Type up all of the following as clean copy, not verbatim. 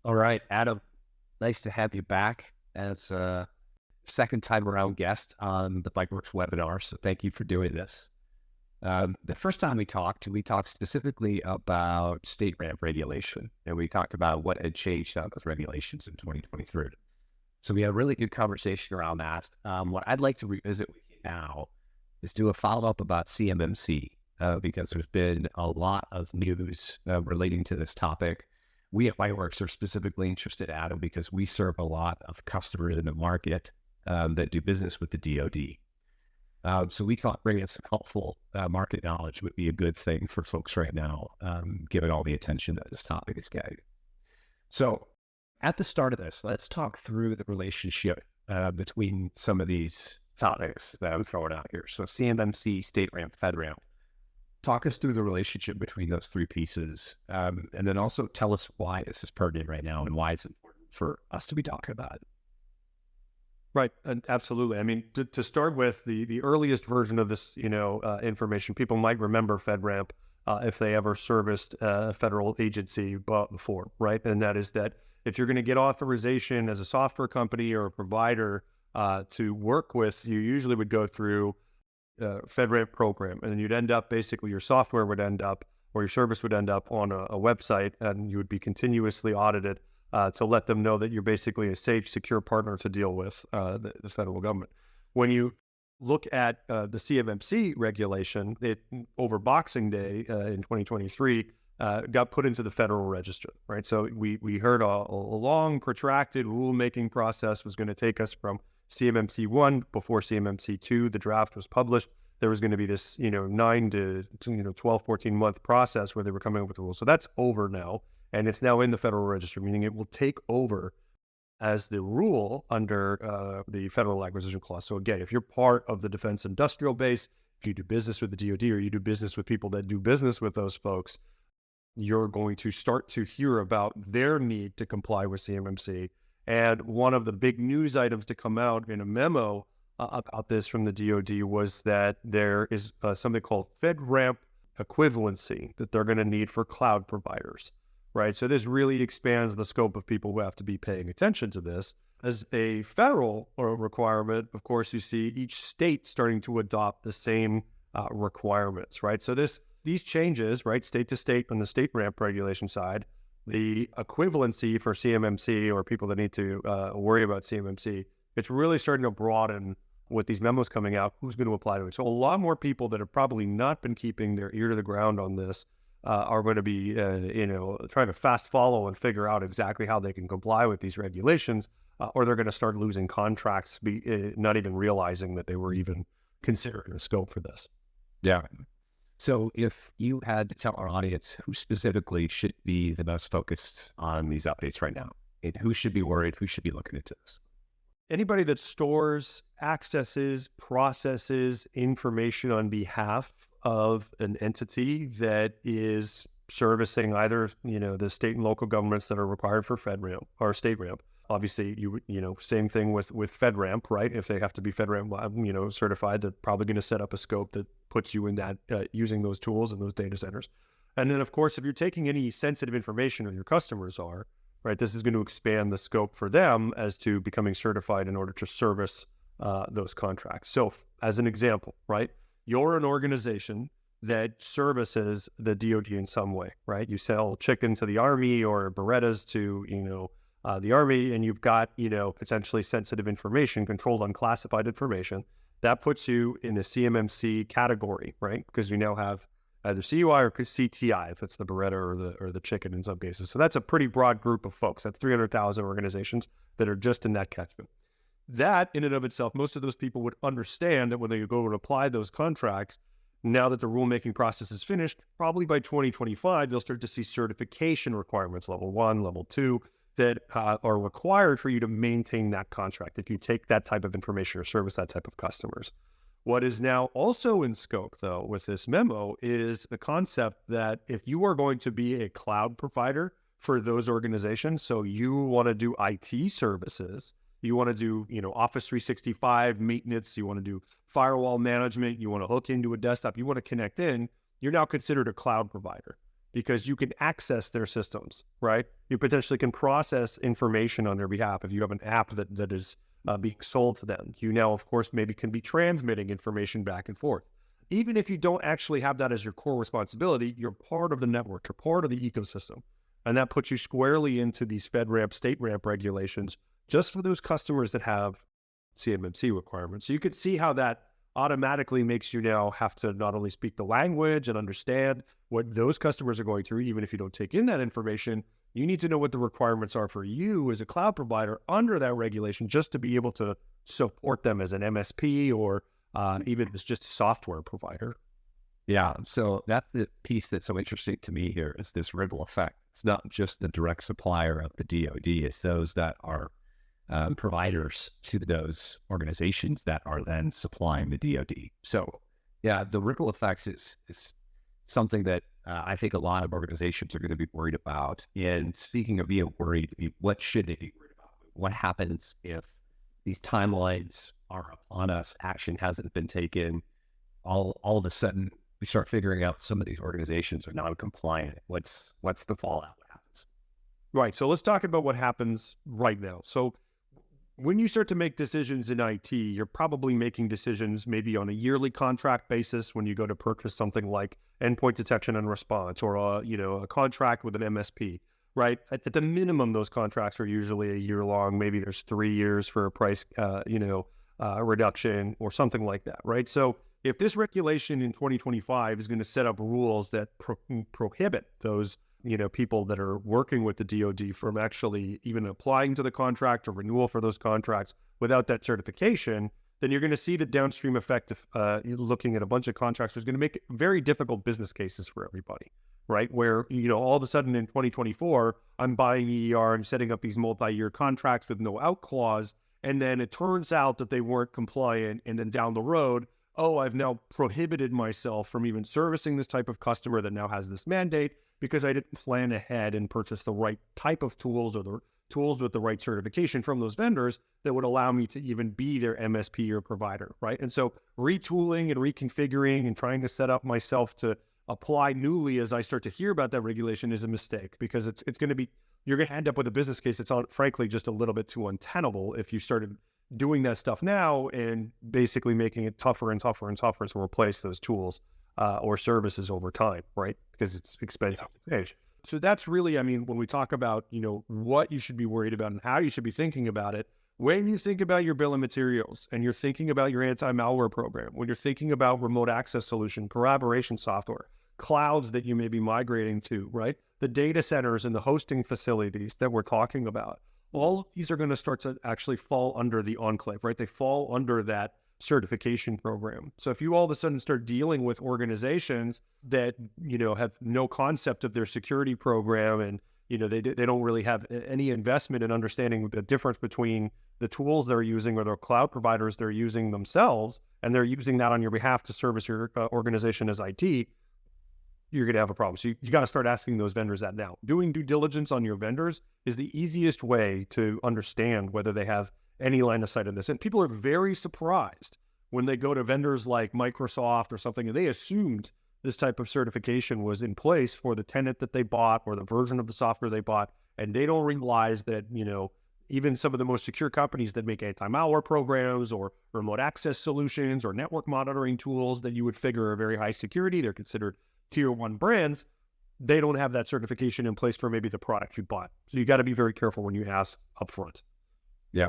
All right, Adam, nice to have you back as a second time around guest on the Byteworks webinar. So thank you for doing this. The first time we talked specifically about StateRAMP regulation, and we talked about what had changed on those regulations in 2023. So we had a really good conversation around that. What I'd like to revisit with you now is do a follow-up about CMMC, because there's been a lot of news relating to this topic. We at Byteworks are specifically interested, Adam, because we serve a lot of customers in the market that do business with the DoD. So we thought bringing some helpful market knowledge would be a good thing for folks right now, given all the attention that this topic is getting. So at the start of this, let's talk through the relationship between some of these topics that I'm throwing out here. So CMMC, StateRAMP, FedRAMP. Talk us through the relationship between those three pieces, and then also tell us why this is pertinent right now and why it's important for us to be talking about it. Right, and absolutely. I mean, to start with, the earliest version of this, information, people might remember FedRAMP if they ever serviced a federal agency before, right? And that is that if you're going to get authorization as a software company or a provider to work with, you usually would go through FedRAMP program, and then you'd end up basically your software would end up or your service would end up on a website, and you would be continuously audited to let them know that you're basically a safe, secure partner to deal with the federal government. When you look at the CMMC regulation, it over Boxing Day in 2023 got put into the Federal Register, right? So we heard a long, protracted rulemaking process was going to take us from CMMC 1 before CMMC 2, the draft was published. There was going to be this, 9 to 12, 14-month process where they were coming up with the rules. So that's over now, and it's now in the Federal Register, meaning it will take over as the rule under the Federal Acquisition Clause. So again, if you're part of the defense industrial base, if you do business with the DoD or you do business with people that do business with those folks, you're going to start to hear about their need to comply with CMMC. And one of the big news items to come out in a memo about this from the DoD was that there is something called FedRAMP equivalency that they're going to need for cloud providers, right? So this really expands the scope of people who have to be paying attention to this. As a federal requirement, of course, you see each state starting to adopt the same requirements, right? So these changes, right, state to state on the StateRAMP regulation side, the equivalency for CMMC or people that need to worry about CMMC, it's really starting to broaden with these memos coming out, who's going to apply to it. So a lot more people that have probably not been keeping their ear to the ground on this are going to be, trying to fast follow and figure out exactly how they can comply with these regulations, or they're going to start losing contracts, not even realizing that they were even considering the scope for this. Yeah. So if you had to tell our audience who specifically should be the most focused on these updates right now, and who should be worried, who should be looking into this? Anybody that stores, accesses, processes information on behalf of an entity that is servicing either, the state and local governments that are required for FedRAMP or StateRAMP. Obviously, same thing with FedRAMP, right? If they have to be FedRAMP, certified, they're probably going to set up a scope that puts you in that using those tools and those data centers. And then, of course, if you're taking any sensitive information or your customers are, right, this is going to expand the scope for them as to becoming certified in order to service those contracts. So, as an example, right, you're an organization that services the DoD in some way, right? You sell chicken to the Army or Berettas to, the Army, and you've got, potentially sensitive information, controlled unclassified information. That puts you in the CMMC category, right? Because you now have either CUI or CTI, if it's the Beretta or the chicken in some cases. So that's a pretty broad group of folks. That's 300,000 organizations that are just in that catchment. That, in and of itself, most of those people would understand that when they go and apply those contracts, now that the rulemaking process is finished, probably by 2025, you'll start to see certification requirements, level 1, level 2, that are required for you to maintain that contract if you take that type of information or service that type of customers. What is now also in scope, though, with this memo is the concept that if you are going to be a cloud provider for those organizations, so you want to do IT services, you want to do, Office 365 maintenance, you want to do firewall management, you want to hook into a desktop, you want to connect in, you're now considered a cloud provider. because you can access their systems, right? You potentially can process information on their behalf. If you have an app that is being sold to them, you now, of course, maybe can be transmitting information back and forth. Even if you don't actually have that as your core responsibility, you're part of the network, you're part of the ecosystem. And that puts you squarely into these FedRAMP, StateRAMP regulations, just for those customers that have CMMC requirements. So you could see how that automatically makes you now have to not only speak the language and understand what those customers are going through, even if you don't take in that information, you need to know what the requirements are for you as a cloud provider under that regulation, just to be able to support them as an MSP or even as just a software provider. Yeah, so that's the piece that's so interesting to me here is this ripple effect. It's not just the direct supplier of the DoD, it's those that are providers to those organizations that are then supplying the DoD. So yeah, the ripple effects is something that I think a lot of organizations are going to be worried about. And speaking of being worried, what should they be worried about? What happens if these timelines are upon us, action hasn't been taken, all of a sudden we start figuring out some of these organizations are non-compliant. What's the fallout? What happens? Right. So let's talk about what happens right now. So when you start to make decisions in IT, you're probably making decisions maybe on a yearly contract basis when you go to purchase something like endpoint detection and response, or a contract with an MSP, right? At the minimum, those contracts are usually a year long. Maybe there's 3 years for a price, reduction or something like that, right? So if this regulation in 2025 is going to set up rules that prohibit those people that are working with the DoD from actually even applying to the contract or renewal for those contracts without that certification, then you're going to see the downstream effect of looking at a bunch of contracts is going to make very difficult business cases for everybody, right? Where, all of a sudden in 2024, I'm buying EER, I'm setting up these multi-year contracts with no out clause, and then it turns out that they weren't compliant, and then down the road, I've now prohibited myself from even servicing this type of customer that now has this mandate because I didn't plan ahead and purchase the right type of tools or the tools with the right certification from those vendors that would allow me to even be their MSP or provider, right? And so retooling and reconfiguring and trying to set up myself to apply newly as I start to hear about that regulation is a mistake, because you're going to end up with a business case that's frankly just a little bit too untenable if you started doing that stuff now and basically making it tougher and tougher and tougher to replace those tools or services over time, right? Because it's expensive to change. So that's really, when we talk about, what you should be worried about and how you should be thinking about it, when you think about your bill of materials and you're thinking about your anti-malware program, when you're thinking about remote access solution, collaboration software, clouds that you may be migrating to, right? The data centers and the hosting facilities that we're talking about, all of these are going to start to actually fall under the enclave, right? They fall under that certification program. So if you all of a sudden start dealing with organizations that, have no concept of their security program and, they don't really have any investment in understanding the difference between the tools they're using or their cloud providers they're using themselves, and they're using that on your behalf to service your organization as IT, you're going to have a problem. So you got to start asking those vendors that now. Doing due diligence on your vendors is the easiest way to understand whether they have any line of sight in this. And people are very surprised when they go to vendors like Microsoft or something, and they assumed this type of certification was in place for the tenant that they bought or the version of the software they bought. And they don't realize that, even some of the most secure companies that make anti-malware programs or remote access solutions or network monitoring tools that you would figure are very high security, they're considered tier 1 brands, they don't have that certification in place for maybe the product you bought. So you got to be very careful when you ask upfront. Yeah.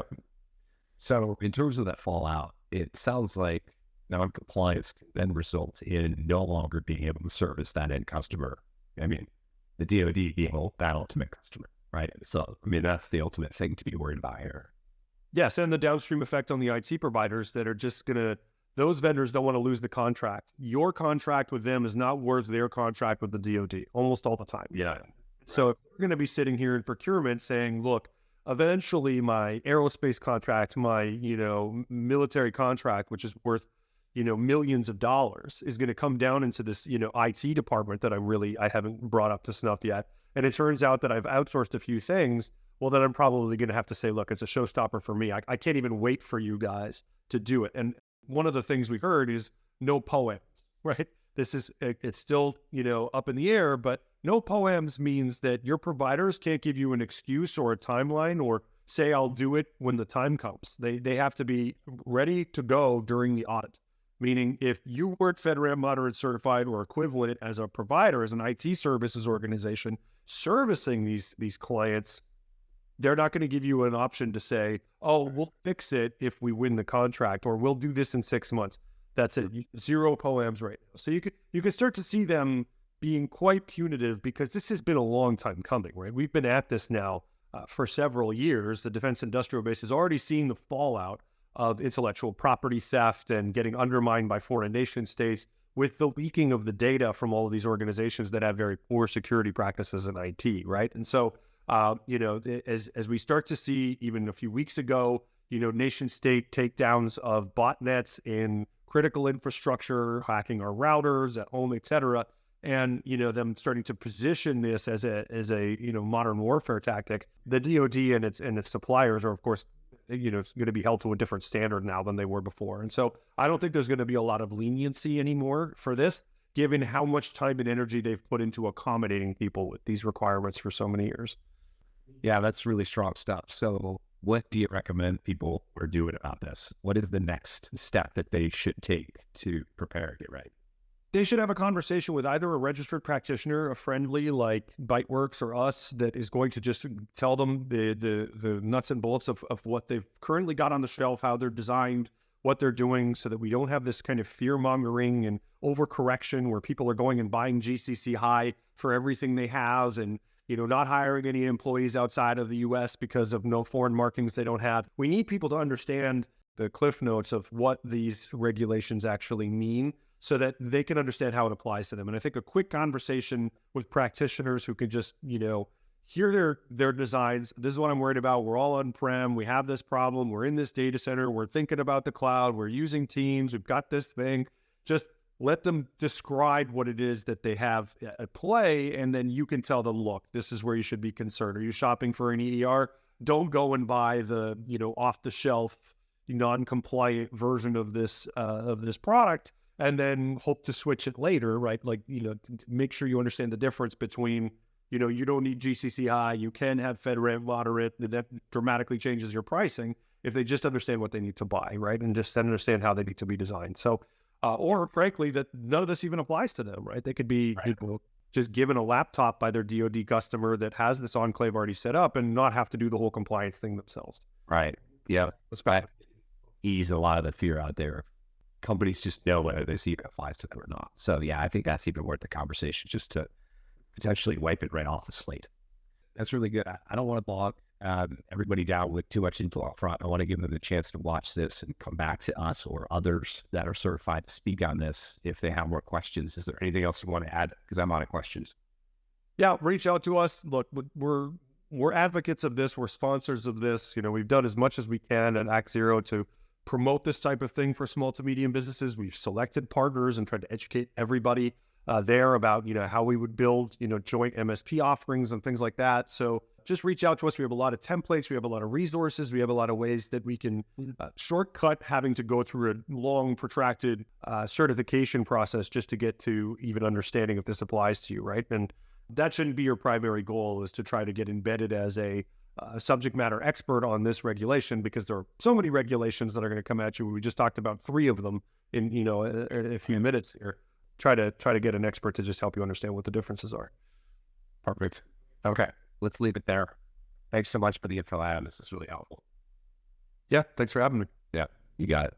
So in terms of that fallout, it sounds like non-compliance can then result in no longer being able to service that end customer. The DoD being that ultimate customer, right? So, that's the ultimate thing to be worried about here. Yes, and the downstream effect on the IT providers that are just those vendors don't want to lose the contract. Your contract with them is not worth their contract with the DoD almost all the time. Yeah. So if we're going to be sitting here in procurement saying, look, eventually my aerospace contract, my, military contract, which is worth, millions of dollars, is going to come down into this, IT department that I haven't brought up to snuff yet. And it turns out that I've outsourced a few things. Well, then I'm probably going to have to say, look, it's a showstopper for me. I can't even wait for you guys to do it. And one of the things we heard is no poems, right? it's still, up in the air, but no POAMs means that your providers can't give you an excuse or a timeline or say, I'll do it when the time comes. They have to be ready to go during the audit. Meaning if you weren't FedRAMP moderate certified or equivalent as a provider, as an IT services organization servicing these clients, they're not going to give you an option to say, oh, we'll fix it if we win the contract, or we'll do this in 6 months. That's it. Zero POAMs right now. So you could start to see them being quite punitive, because this has been a long time coming, right? We've been at this now for several years. The defense industrial base has already seen the fallout of intellectual property theft and getting undermined by foreign nation states with the leaking of the data from all of these organizations that have very poor security practices in IT, right? And so, as we start to see, even a few weeks ago, nation state takedowns of botnets in critical infrastructure, hacking our routers at home, et cetera, and them starting to position this as a modern warfare tactic. The DoD and its suppliers are, of course, it's going to be held to a different standard now than they were before. And so I don't think there's going to be a lot of leniency anymore for this, given how much time and energy they've put into accommodating people with these requirements for so many years. Yeah, that's really strong stuff. So what do you recommend people are doing about this? What is the next step that they should take to prepare and get ready? They should have a conversation with either a registered practitioner, a friendly like Byteworks or us, that is going to just tell them the nuts and bolts of what they've currently got on the shelf, how they're designed, what they're doing, so that we don't have this kind of fear-mongering and overcorrection where people are going and buying GCC high for everything they have, and not hiring any employees outside of the U.S. because of no foreign markings they don't have. We need people to understand the cliff notes of what these regulations actually mean, so that they can understand how it applies to them. And I think a quick conversation with practitioners who can just, hear their designs. This is what I'm worried about. We're all on-prem. We have this problem. We're in this data center. We're thinking about the cloud. We're using Teams. We've got this thing. Just let them describe what it is that they have at play. And then you can tell them, look, this is where you should be concerned. Are you shopping for an EDR? Don't go and buy the, off-the-shelf, non-compliant version of this product, and then hope to switch it later, right? Like, make sure you understand the difference between, you don't need GCC high, you can have FedRAMP moderate, that dramatically changes your pricing if they just understand what they need to buy, right? And just understand how they need to be designed. So, or frankly, that none of this even applies to them, right? They could be, just given a laptop by their DoD customer that has this enclave already set up and not have to do the whole compliance thing themselves. Right. Yeah. Let's ease a lot of the fear out there. Companies just know whether this even applies to them or not. So yeah, I think that's even worth the conversation, just to potentially wipe it right off the slate. That's really good. I don't want to bog everybody down with too much info up front. I want to give them the chance to watch this and come back to us or others that are certified to speak on this if they have more questions. Is there anything else you want to add? Because I'm out of questions. Yeah, reach out to us. Look, we're advocates of this. We're sponsors of this. We've done as much as we can at ActZero to promote this type of thing for small to medium businesses. We've selected partners and tried to educate everybody there about, how we would build, joint MSP offerings and things like that. So just reach out to us. We have a lot of templates. We have a lot of resources. We have a lot of ways that we can shortcut having to go through a long, protracted certification process just to get to even understanding if this applies to you, right? And that shouldn't be your primary goal, is to try to get embedded as a subject matter expert on this regulation, because there are so many regulations that are going to come at you. We just talked about 3 of them in a few minutes here. Try to get an expert to just help you understand what the differences are. Perfect. Okay, let's leave it there. Thanks so much for the info, Adam. This is really helpful. Yeah, thanks for having me. Yeah, you got it.